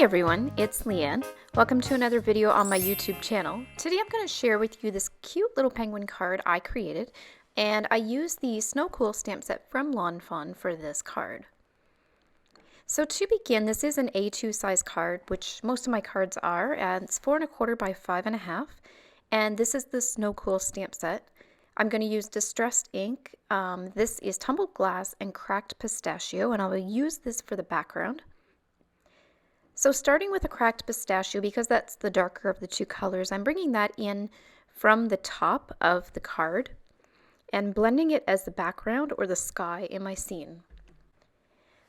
Hey everyone, it's Leanne. Welcome to another video on my YouTube channel. Today I'm going to share with you this cute little penguin card I created, and I used the Snow Cool stamp set from Lawn Fawn for this card. So to begin, this is an A2 size card, which most of my cards are, and it's 4 1/4 by 5 1/2, and this is the Snow Cool stamp set. I'm going to use distressed ink. This is tumbled glass and cracked pistachio, and I will use this for the background. So starting with a cracked pistachio, because that's the darker of the two colors, I'm bringing that in from the top of the card and blending it as the background or the sky in my scene.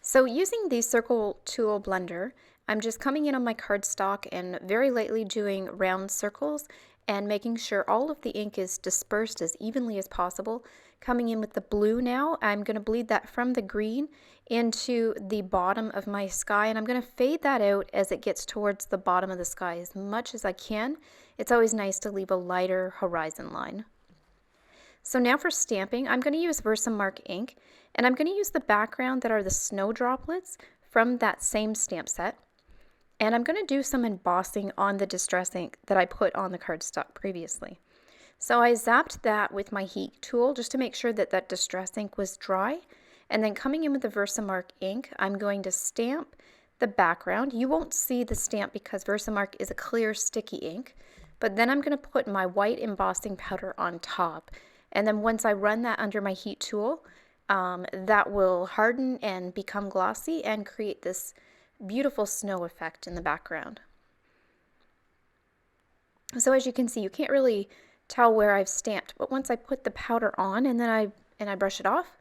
So using the circle tool blender, I'm just coming in on my cardstock and very lightly doing round circles and making sure all of the ink is dispersed as evenly as possible. Coming in with the blue now, I'm going to bleed that from the green into the bottom of my sky, and I'm going to fade that out as it gets towards the bottom of the sky as much as I can. It's always nice to leave a lighter horizon line. So now for stamping, I'm going to use Versamark ink, and I'm going to use the background that are the snow droplets from that same stamp set. And I'm going to do some embossing on the distress ink that I put on the cardstock previously. So I zapped that with my heat tool just to make sure that that distress ink was dry. And then coming in with the Versamark ink, I'm going to stamp the background. You won't see the stamp because Versamark is a clear sticky ink. But then I'm going to put my white embossing powder on top. And then once I run that under my heat tool, that will harden and become glossy and create this beautiful snow effect in the background. So as you can see, you can't really tell where I've stamped, but once I put the powder on and then I brush it off,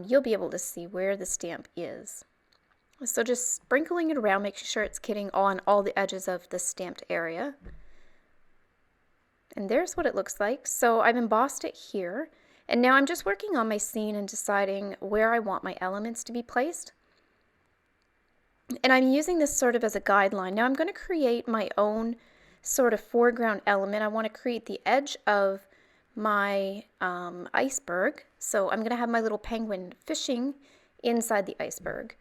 you'll be able to see where the stamp is. So just sprinkling it around, making sure it's getting on all the edges of the stamped area. And there's what it looks like. So I've embossed it here, and now I'm just working on my scene and deciding where I want my elements to be placed. And I'm using this sort of as a guideline. Now I'm going to create my own sort of foreground element. I want to create the edge of my iceberg. So I'm going to have my little penguin fishing inside the iceberg.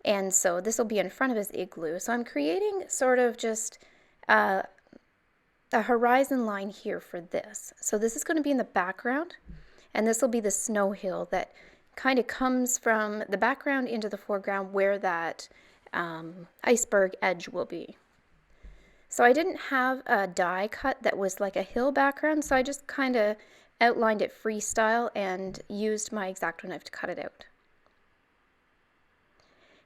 And so this will be in front of his igloo. So I'm creating sort of just a horizon line here for this. So this is going to be in the background, and this will be the snow hill that kind of comes from the background into the foreground where that iceberg edge will be. So I didn't have a die cut that was like a hill background, so I just kind of outlined it freestyle and used my X-Acto knife to cut it out.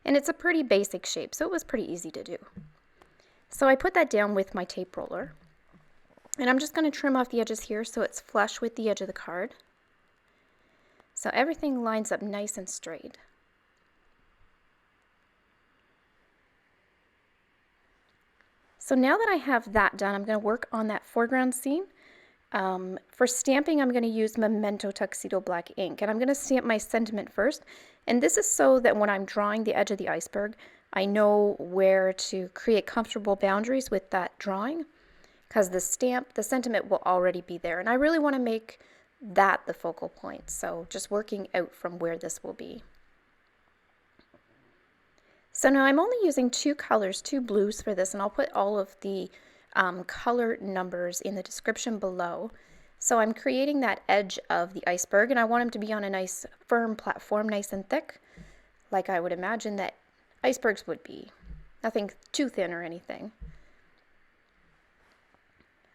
And it's a pretty basic shape, so it was pretty easy to do. So I put that down with my tape roller, and I'm just going to trim off the edges here so it's flush with the edge of the card. So everything lines up nice and straight. So now that I have that done, I'm going to work on that foreground scene. For stamping, I'm going to use Memento Tuxedo Black ink, and I'm going to stamp my sentiment first. And this is so that when I'm drawing the edge of the iceberg, I know where to create comfortable boundaries with that drawing, because the sentiment will already be there. And I really want to make that the focal point, so just working out from where this will be. So now I'm only using two colors, two blues for this, and I'll put all of the color numbers in the description below. So I'm creating that edge of the iceberg, and I want them to be on a nice firm platform, nice and thick, like I would imagine that icebergs would be. Nothing too thin or anything.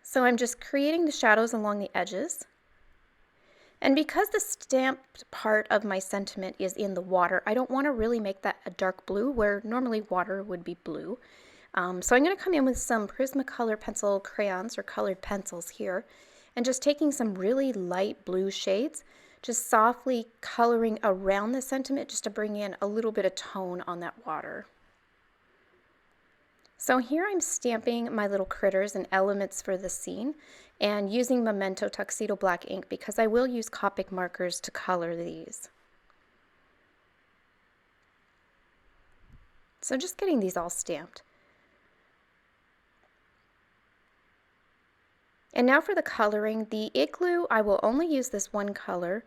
So I'm just creating the shadows along the edges. And because the stamped part of my sentiment is in the water, I don't want to really make that a dark blue where normally water would be blue. So I'm going to come in with some Prismacolor pencil crayons or colored pencils here and just taking some really light blue shades, just softly coloring around the sentiment just to bring in a little bit of tone on that water. So here I'm stamping my little critters and elements for the scene and using Memento Tuxedo Black ink because I will use COPIC markers to color these. So just getting these all stamped. And now for the coloring, the Igloo, I will only use this one color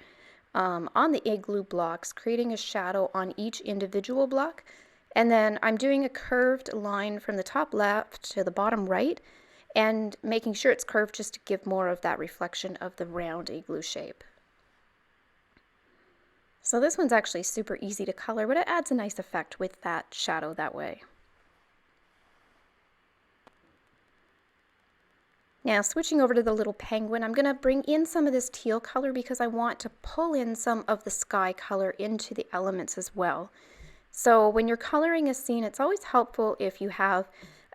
on the Igloo blocks, creating a shadow on each individual block. And then I'm doing a curved line from the top left to the bottom right and making sure it's curved just to give more of that reflection of the round igloo shape. So this one's actually super easy to color, but it adds a nice effect with that shadow that way. Now switching over to the little penguin, I'm going to bring in some of this teal color because I want to pull in some of the sky color into the elements as well. So when you're coloring a scene, it's always helpful if you have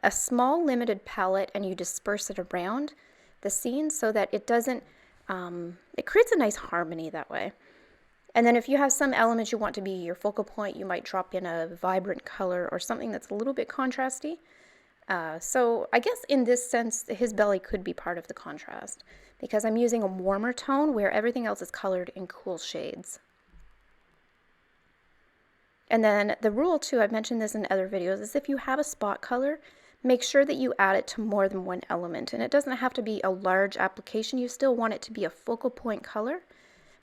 a small limited palette and you disperse it around the scene so that it doesn't, it creates a nice harmony that way. And then if you have some elements you want to be your focal point, you might drop in a vibrant color or something that's a little bit contrasty. So I guess in this sense, his belly could be part of the contrast because I'm using a warmer tone where everything else is colored in cool shades. And then the rule too, I've mentioned this in other videos, is if you have a spot color, make sure that you add it to more than one element. And it doesn't have to be a large application. You still want it to be a focal point color.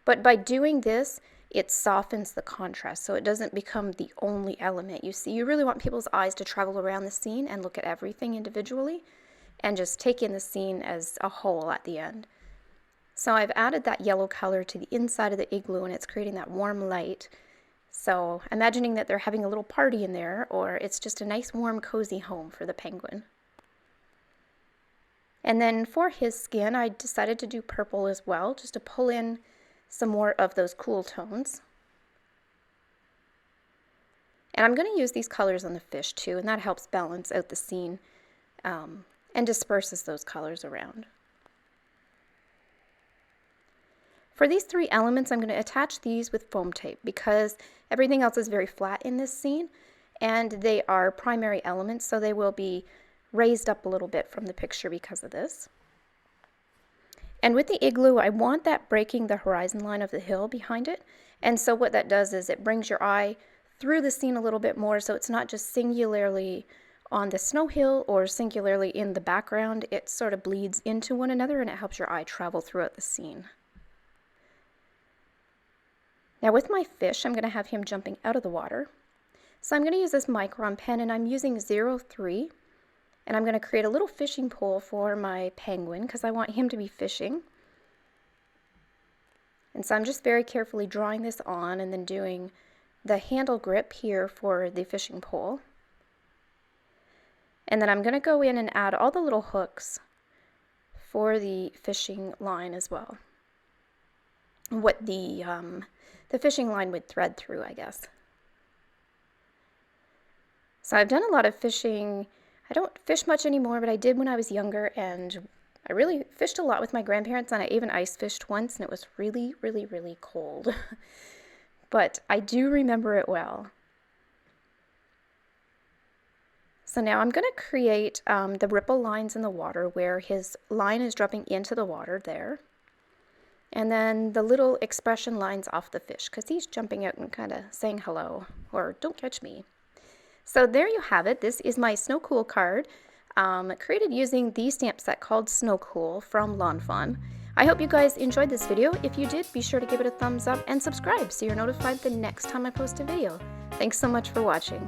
But by doing this, it softens the contrast, so it doesn't become the only element you see. You really want people's eyes to travel around the scene and look at everything individually and just take in the scene as a whole at the end. So I've added that yellow color to the inside of the igloo and it's creating that warm light. So imagining that they're having a little party in there, or it's just a nice warm cozy home for the penguin. And then for his skin, I decided to do purple as well, just to pull in some more of those cool tones. And I'm going to use these colors on the fish too, and that helps balance out the scene and disperses those colors around. For these three elements, I'm going to attach these with foam tape because everything else is very flat in this scene and they are primary elements, so they will be raised up a little bit from the picture because of this. And with the igloo, I want that breaking the horizon line of the hill behind it. And so what that does is it brings your eye through the scene a little bit more, so it's not just singularly on the snow hill or singularly in the background. It sort of bleeds into one another and it helps your eye travel throughout the scene. Now with my fish, I'm going to have him jumping out of the water. So I'm going to use this micron pen and I'm using 03. And I'm going to create a little fishing pole for my penguin because I want him to be fishing. And so I'm just very carefully drawing this on and then doing the handle grip here for the fishing pole. And then I'm going to go in and add all the little hooks for the fishing line as well. What the fishing line would thread through, I guess. So I've done a lot of fishing. I don't fish much anymore, but I did when I was younger, and I really fished a lot with my grandparents, and I even ice fished once, and it was really, really, really cold. But I do remember it well. So now I'm going to create the ripple lines in the water where his line is dropping into the water there. And then the little expression lines off the fish because he's jumping out and kind of saying hello or don't catch me. So there you have it. This is my Snow Cool card created using the stamp set called Snow Cool from Lawn Fawn. I hope you guys enjoyed this video. If you did, be sure to give it a thumbs up and subscribe so you're notified the next time I post a video. Thanks so much for watching.